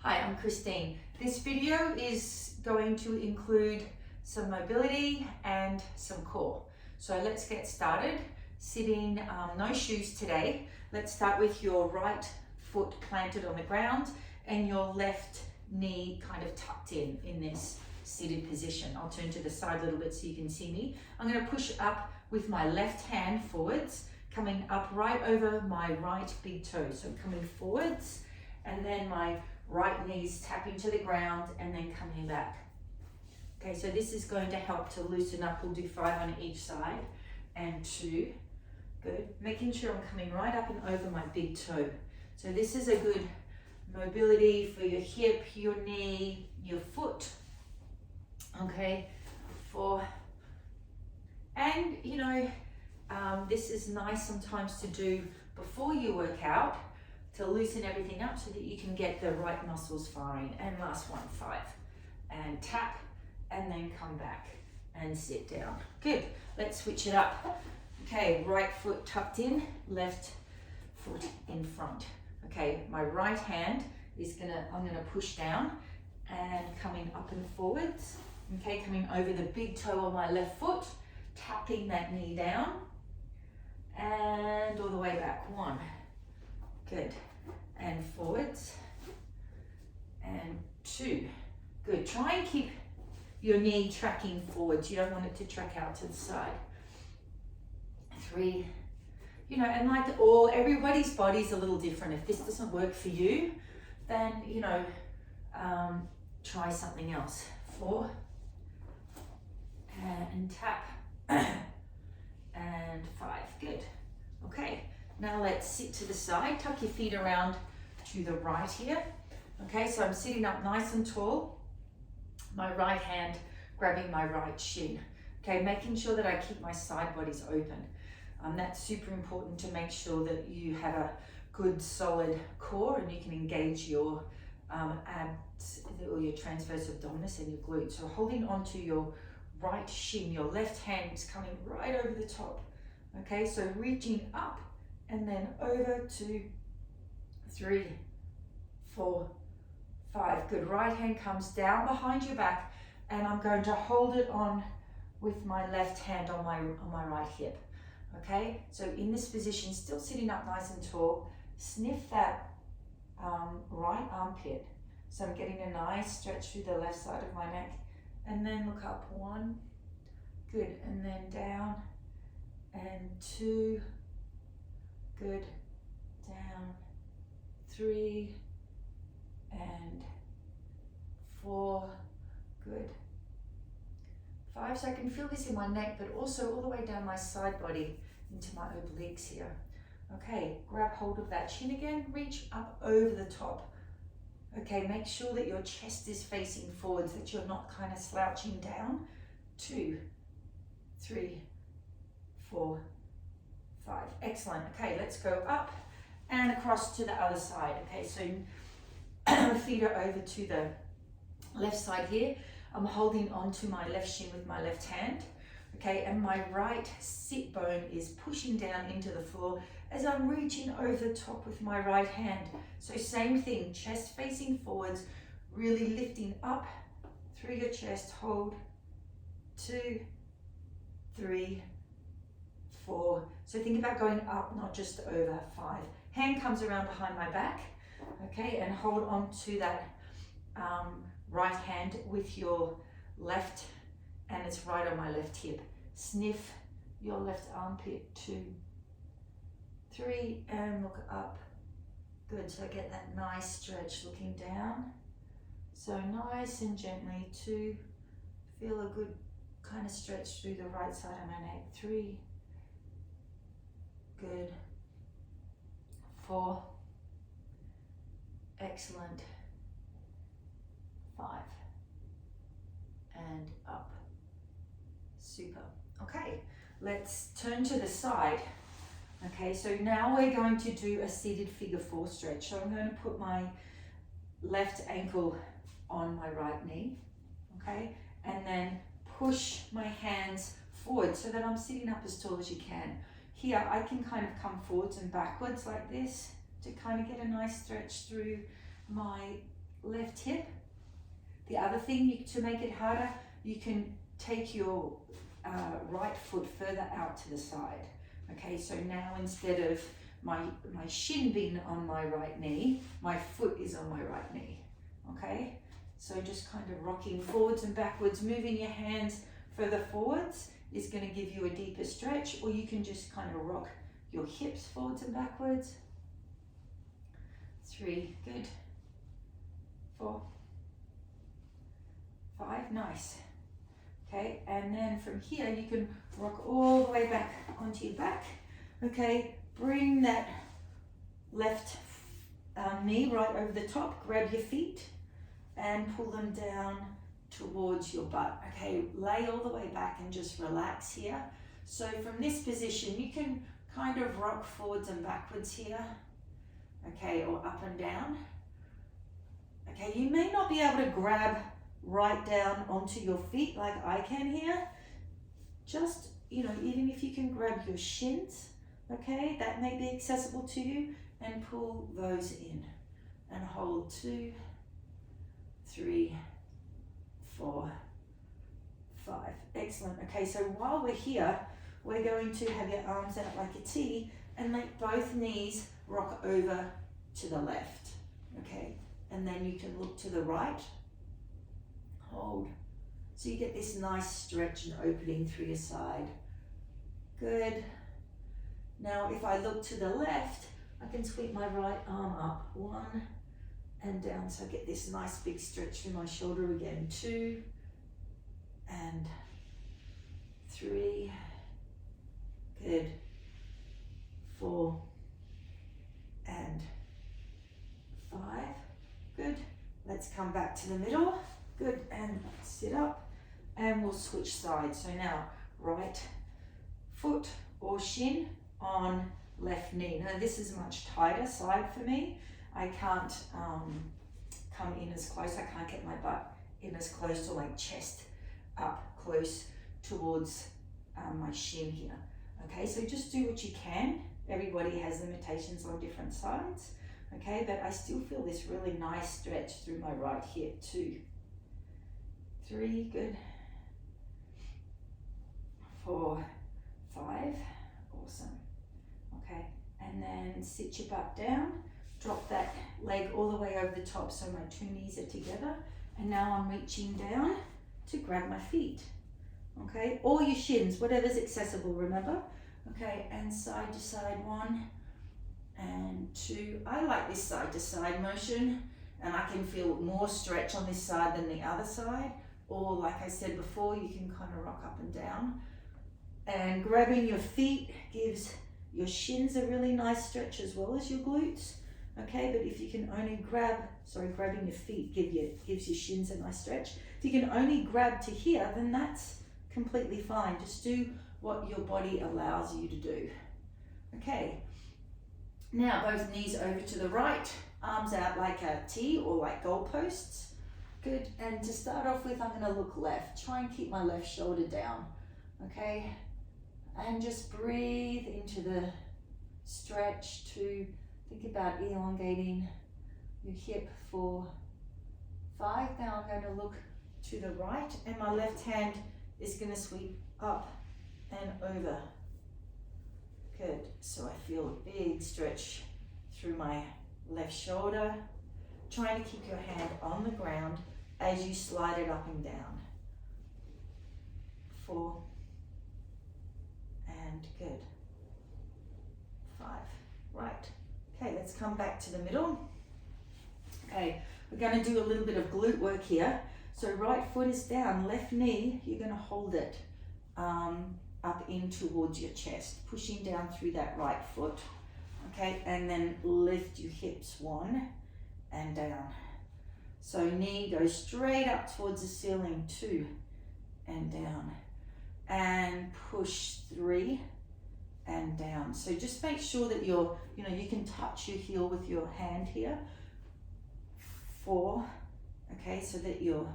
Hi, I'm Christine. This video is going to include some mobility and some core. So let's get started. Sitting, no shoes today. Let's start with your right foot planted on the ground and your left knee kind of tucked in this seated position. I'll turn to the side a little bit so you can see me. I'm going to push up with my left hand forwards, coming up right over my right big toe. So coming forwards, and then my right knees tapping to the ground and then coming back. Okay, so this is going to help to loosen up. We'll do 5 on each side and 2. Good. Making sure I'm coming right up and over my big toe. So this is a good mobility for your hip, your knee, your foot. Okay, and you know, this is nice sometimes to do before you work out, to loosen everything up so that you can get the right muscles firing. And last one, 5. And tap, and then come back and sit down. Good, let's switch it up. Okay, right foot tucked in, left foot in front. Okay, my right hand is I'm gonna push down and coming up and forwards. Okay, coming over the big toe on my left foot, tapping that knee down, and all the way back. 1. Good. And forwards. And 2. Good. Try and keep your knee tracking forwards. You don't want it to track out to the side. 3. You know, and like everybody's body's a little different. If this doesn't work for you, then, you know, try something else. 4. And tap. And 5. Good. Okay. Now let's sit to the side, tuck your feet around to the right here. Okay, so I'm sitting up nice and tall, my right hand grabbing my right shin. Okay, making sure that I keep my side bodies open. That's super important to make sure that you have a good solid core and you can engage your abs or your transverse abdominis and your glutes. So holding onto your right shin, your left hand is coming right over the top. Okay, so reaching up and then over 2, 3, 4, 5. Good. Right hand comes down behind your back, and I'm going to hold it on with my left hand on my right hip. Okay. So in this position, still sitting up nice and tall. Sniff that right armpit. So I'm getting a nice stretch through the left side of my neck, and then look up. 1. Good. And then down. And 2. Good. Down. 3. And 4. Good. 5. So I can feel this in my neck, but also all the way down my side body into my obliques here. Okay, grab hold of that chin again, reach up over the top. Okay, make sure that your chest is facing forwards, that you're not kind of slouching down. 2, 3, 4, 5. Excellent. Okay, let's go up and across to the other side. Okay, so feet are over to the left side here. I'm holding onto my left shin with my left hand. Okay, and my right sit bone is pushing down into the floor as I'm reaching over the top with my right hand. So same thing, chest facing forwards, really lifting up through your chest. Hold. 2, 3, 4. So think about going up, not just over. 5. Hand comes around behind my back. Okay, and hold on to that right hand with your left, and it's right on my left hip. Sniff your left armpit. 2, 3, and look up. Good, so get that nice stretch looking down. So nice and gently. 2, feel a good kind of stretch through the right side of my neck. 3, good. 4, excellent. 5, and up. Super. Okay, let's turn to the side. Okay, so now we're going to do a seated figure 4 stretch. So I'm going to put my left ankle on my right knee, okay, and then push my hands forward so that I'm sitting up as tall as you can. Here, I can kind of come forwards and backwards like this to kind of get a nice stretch through my left hip. The other thing to make it harder, you can take your right foot further out to the side. Okay, so now instead of my shin being on my right knee, my foot is on my right knee. Okay, so just kind of rocking forwards and backwards, moving your hands further forwards is going to give you a deeper stretch, or you can just kind of rock your hips forwards and backwards. 3, good. 4, 5, nice. Okay, and then from here you can rock all the way back onto your back. Okay, bring that left knee right over the top, grab your feet and pull them down towards your butt. Okay, lay all the way back and just relax here. So from this position you can kind of rock forwards and backwards here, okay, or up and down. Okay, you may not be able to grab right down onto your feet like I can here. Just, you know, even if you can grab your shins, okay, that may be accessible to you, and pull those in and hold 2, 3, 4, 5. Excellent. Okay, so while we're here, we're going to have your arms out like a T and let both knees rock over to the left. Okay, and then you can look to the right. Hold. So you get this nice stretch and opening through your side. Good. Now if I look to the left, I can sweep my right arm up, 1 and down. So I get this nice big stretch through my shoulder again. 2 and 3. Good. 4 and 5. Good. Let's come back to the middle. Good, and sit up, and we'll switch sides. So now, right foot or shin on left knee. Now this is a much tighter side for me. I can't come in as close. I can't get my butt in as close to like chest up close towards my shin here. Okay, so just do what you can. Everybody has limitations on different sides. Okay, but I still feel this really nice stretch through my right hip too. 3, good. 4, 5, awesome. Okay, and then sit your butt down, drop that leg all the way over the top so my 2 knees are together, and now I'm reaching down to grab my feet. Okay, or your shins, whatever's accessible, remember? Okay, and side to side, 1 and 2. I like this side to side motion, and I can feel more stretch on this side than the other side. Or like I said before, you can kind of rock up and down. And grabbing your feet gives your shins a really nice stretch as well as your glutes. Okay, but if you can only grabbing your feet gives your shins a nice stretch. If you can only grab to here, then that's completely fine. Just do what your body allows you to do. Okay, now both knees over to the right, arms out like a T or like goalposts. Good, and to start off with, I'm going to look left. Try and keep my left shoulder down, okay? And just breathe into the stretch. To think about elongating your hip. 4, 5. Now I'm going to look to the right, and my left hand is going to sweep up and over. Good, so I feel a big stretch through my left shoulder. Trying to keep your hand on the ground as you slide it up and down. 4 and good. 5, right. Okay, let's come back to the middle. Okay, we're going to do a little bit of glute work here. So right foot is down, left knee, you're going to hold it up in towards your chest, pushing down through that right foot. Okay, and then lift your hips 1 and down. So knee goes straight up towards the ceiling, 2 and down. And push 3 and down. So just make sure that you can touch your heel with your hand here. 4, okay, so that you're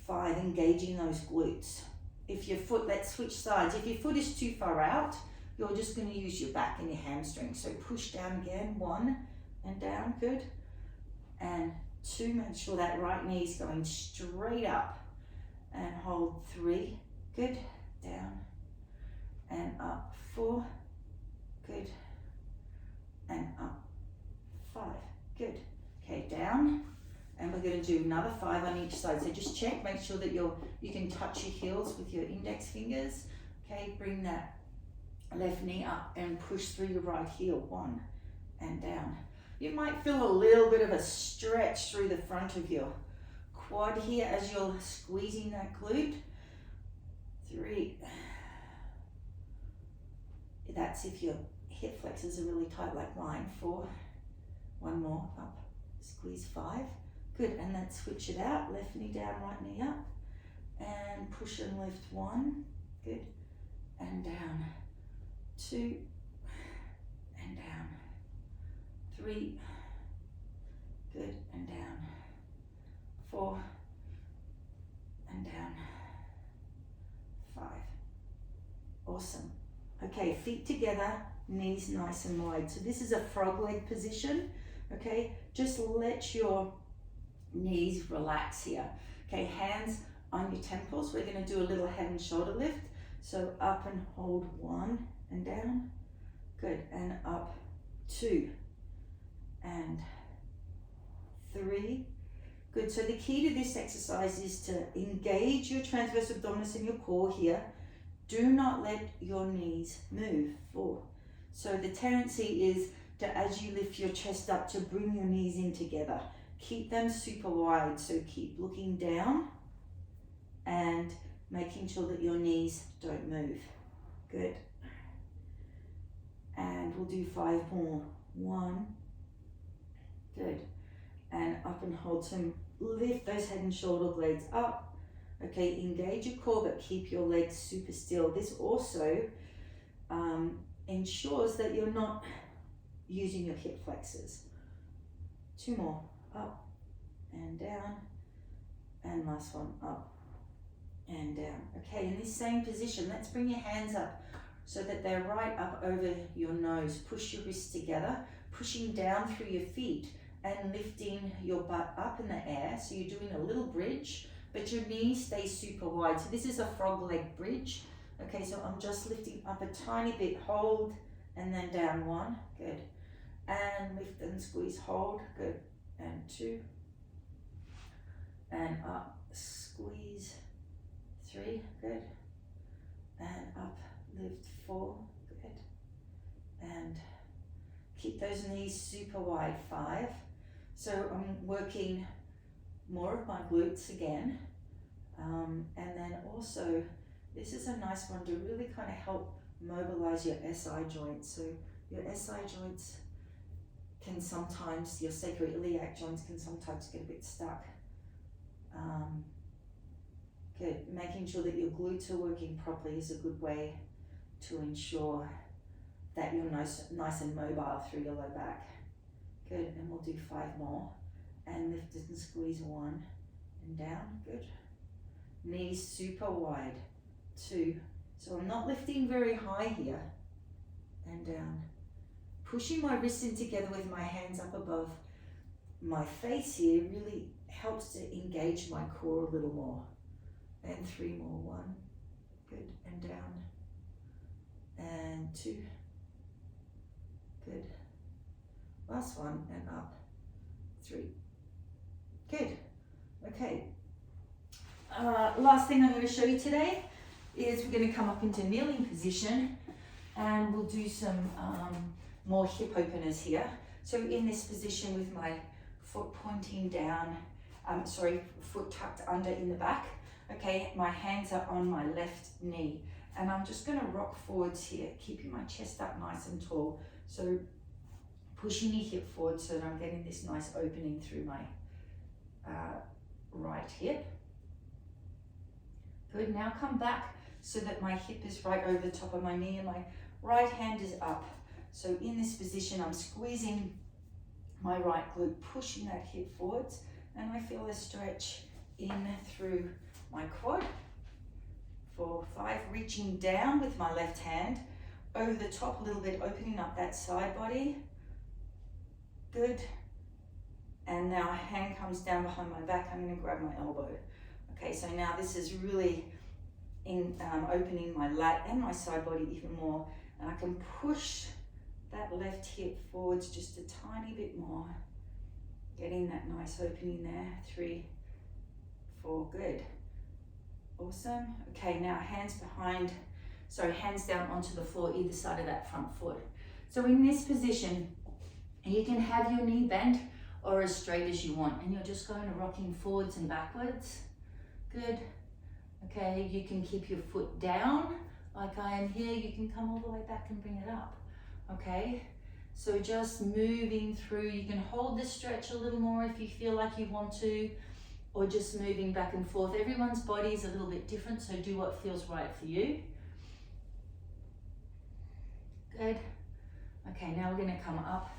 5, engaging those glutes. If your foot, let's switch sides. If your foot is too far out, you're just going to use your back and your hamstring. So push down again, 1 and down, good. and 2. Make sure that right knee is going straight up, and hold 3, good, down and up, 4, good, and up, 5, good. Okay, down, and we're going to do another 5 on each side. So just check, make sure that you can touch your heels with your index fingers. Okay, bring that left knee up and push through your right heel, 1, and down. You might feel a little bit of a stretch through the front of your quad here as you're squeezing that glute. 3. That's if your hip flexors are really tight like mine. 4. 1 more, up, squeeze 5. Good, and then switch it out. Left knee down, right knee up. And push and lift 1. Good, and down. 2, and down. 3, good, and down. 4, and down. 5. Awesome. Okay, feet together, knees nice and wide. So this is a frog leg position. Okay, just let your knees relax here. Okay, hands on your temples. We're going to do a little head and shoulder lift. So up and hold 1 and down. Good, and up 2 and 3. Good, so the key to this exercise is to engage your transverse abdominis and your core here. Do not let your knees move. 4. So the tendency is to, as you lift your chest up, to bring your knees in together. Keep them super wide, so keep looking down and making sure that your knees don't move. Good. And we'll do 5 more. 1. Good. And up and hold. So lift those head and shoulder blades up. Okay, engage your core, but keep your legs super still. This also ensures that you're not using your hip flexors. 2 more. Up and down. And last one, up and down. Okay, in this same position, let's bring your hands up so that they're right up over your nose. Push your wrists together, pushing down through your feet and lifting your butt up in the air. So you're doing a little bridge, but your knees stay super wide. So this is a frog leg bridge. Okay, so I'm just lifting up a tiny bit, hold, and then down 1, good. And lift and squeeze, hold, good. And 2, and up, squeeze, 3, good. And up, lift 4, good. And keep those knees super wide, 5. So I'm working more of my glutes again. And then also, this is a nice one to really kind of help mobilize your SI joints. So your SI joints can sometimes, your sacroiliac joints can sometimes get a bit stuck. Good, making sure that your glutes are working properly is a good way to ensure that you're nice and mobile through your low back. Good, and we'll do 5 more. And lift and squeeze 1 and down, good. Knees super wide, 2. So I'm not lifting very high here, and down. Pushing my wrists in together with my hands up above my face here really helps to engage my core a little more. And 3 more, 1, good, and down. And 2, good. Last one, and up, 3. Good, okay. Last thing I'm going to show you today is we're going to come up into kneeling position, and we'll do some more hip openers here. So in this position with my foot pointing down, foot tucked under in the back. Okay, my hands are on my left knee, and I'm just going to rock forwards here, keeping my chest up nice and tall. So pushing your hip forward so that I'm getting this nice opening through my right hip. Good, now come back so that my hip is right over the top of my knee and my right hand is up. So in this position, I'm squeezing my right glute, pushing that hip forwards, and I feel a stretch in through my quad. 4, 5, reaching down with my left hand over the top a little bit, opening up that side body. Good. And now hand comes down behind my back. I'm going to grab my elbow. Okay, so now this is really opening my lat and my side body even more. And I can push that left hip forwards just a tiny bit more. Getting that nice opening there. 3, 4, good. Awesome. Okay, now hands down onto the floor, either side of that front foot. So in this position, you can have your knee bent or as straight as you want, and you're just going to rocking forwards and backwards. Good. Okay, you can keep your foot down like I am here. You can come all the way back and bring it up. Okay, so just moving through. You can hold the stretch a little more if you feel like you want to, or just moving back and forth. Everyone's body is a little bit different, so do what feels right for you. Good. Okay, now we're going to come up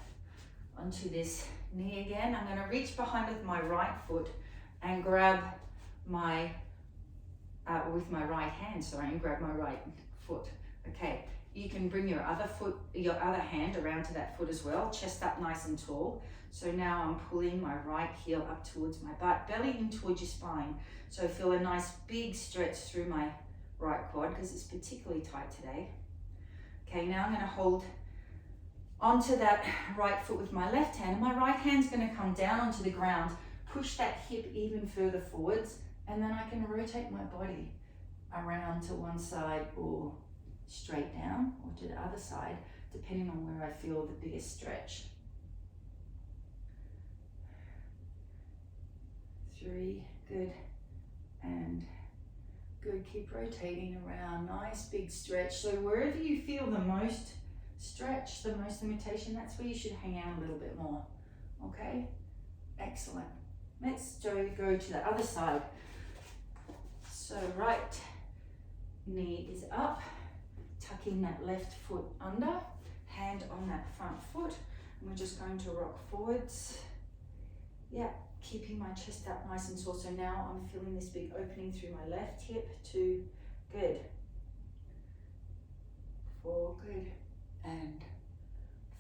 onto this knee again. I'm going to reach behind with my right foot and grab my, with my right hand, and grab my right foot. Okay, you can bring your other hand around to that foot as well, chest up nice and tall. So now I'm pulling my right heel up towards my butt, belly in towards your spine. So feel a nice big stretch through my right quad because it's particularly tight today. Okay, now I'm going to hold onto that right foot with my left hand. My right hand's going to come down onto the ground, push that hip even further forwards, and then I can rotate my body around to one side or straight down or to the other side, depending on where I feel the biggest stretch. 3, good, and good. Keep rotating around, nice big stretch. So wherever you feel the most stretch, the most limitation, that's where you should hang out a little bit more. Okay, excellent. Let's go to the other side. So right knee is up, tucking that left foot under, hand on that front foot, and we're just going to rock forwards. Yeah, keeping my chest up nice and tall. So now I'm feeling this big opening through my left hip. 2, good. 4, good. And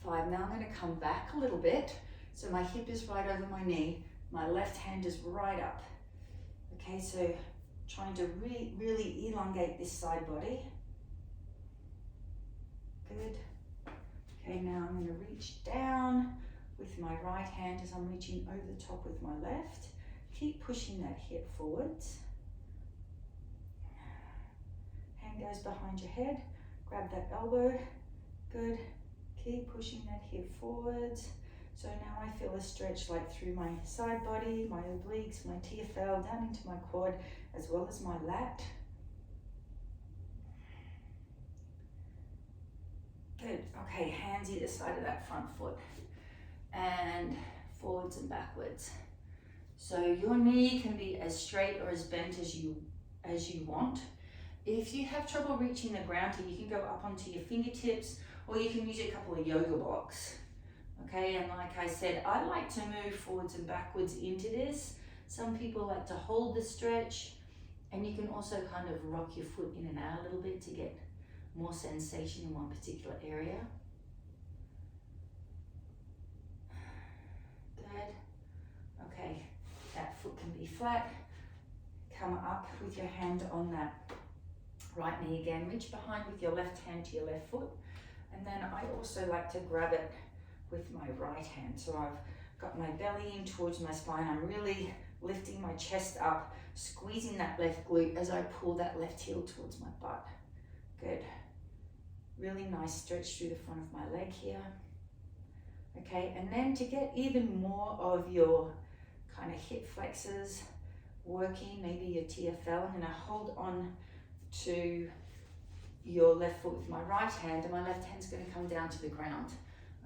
5. Now I'm going to come back a little bit. So my hip is right over my knee. My left hand is right up. Okay, so trying to really elongate this side body. Good. Okay, now I'm going to reach down with my right hand as I'm reaching over the top with my left. Keep pushing that hip forwards. Hand goes behind your head. Grab that elbow. Good. Keep pushing that hip forwards. So now I feel a stretch like through my side body, my obliques, my TFL, down into my quad, as well as my lat. Good. Okay, hands either side of that front foot. And forwards and backwards. So your knee can be as straight or as bent as you want. If you have trouble reaching the ground here, you can go up onto your fingertips, or you can use a couple of yoga blocks. Okay, and like I said, I like to move forwards and backwards into this. Some people like to hold the stretch, and you can also kind of rock your foot in and out a little bit to get more sensation in one particular area. Good. Okay, that foot can be flat. Come up with your hand on that right knee again. Reach behind with your left hand to your left foot. And then I also like to grab it with my right hand. So I've got my belly in towards my spine. I'm really lifting my chest up, squeezing that left glute as I pull that left heel towards my butt. Good. Really nice stretch through the front of my leg here. Okay, and then to get even more of your kind of hip flexors working, maybe your TFL, I'm going to hold on to your left foot with my right hand, and my left hand's going to come down to the ground.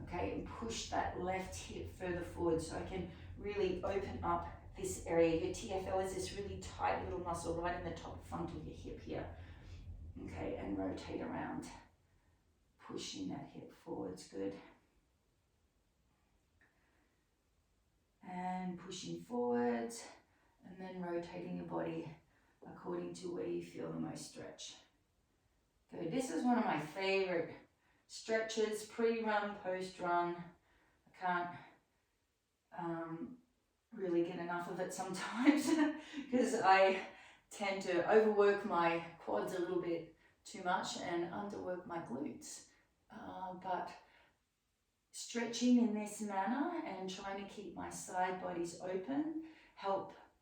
Okay, and push that left hip further forward so I can really open up this area. Your TFL is this really tight little muscle right in the top front of your hip here. Okay, and rotate around, pushing that hip forwards. Good. And pushing forwards, and then rotating your body according to where you feel the most stretch. Good. This is one of my favorite stretches, pre-run, post-run. I can't enough of it sometimes because I tend to overwork my quads a little bit too much and underwork my glutes. But stretching in this manner and trying to keep my side bodies open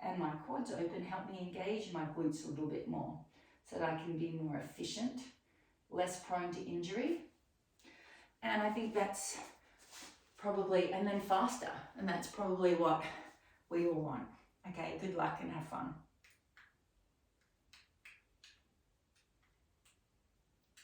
and my quads open help me engage my glutes a little bit more so that I can be more efficient, less prone to injury. And I think that's probably, and then faster, and that's probably what we all want. Okay, good luck and have fun.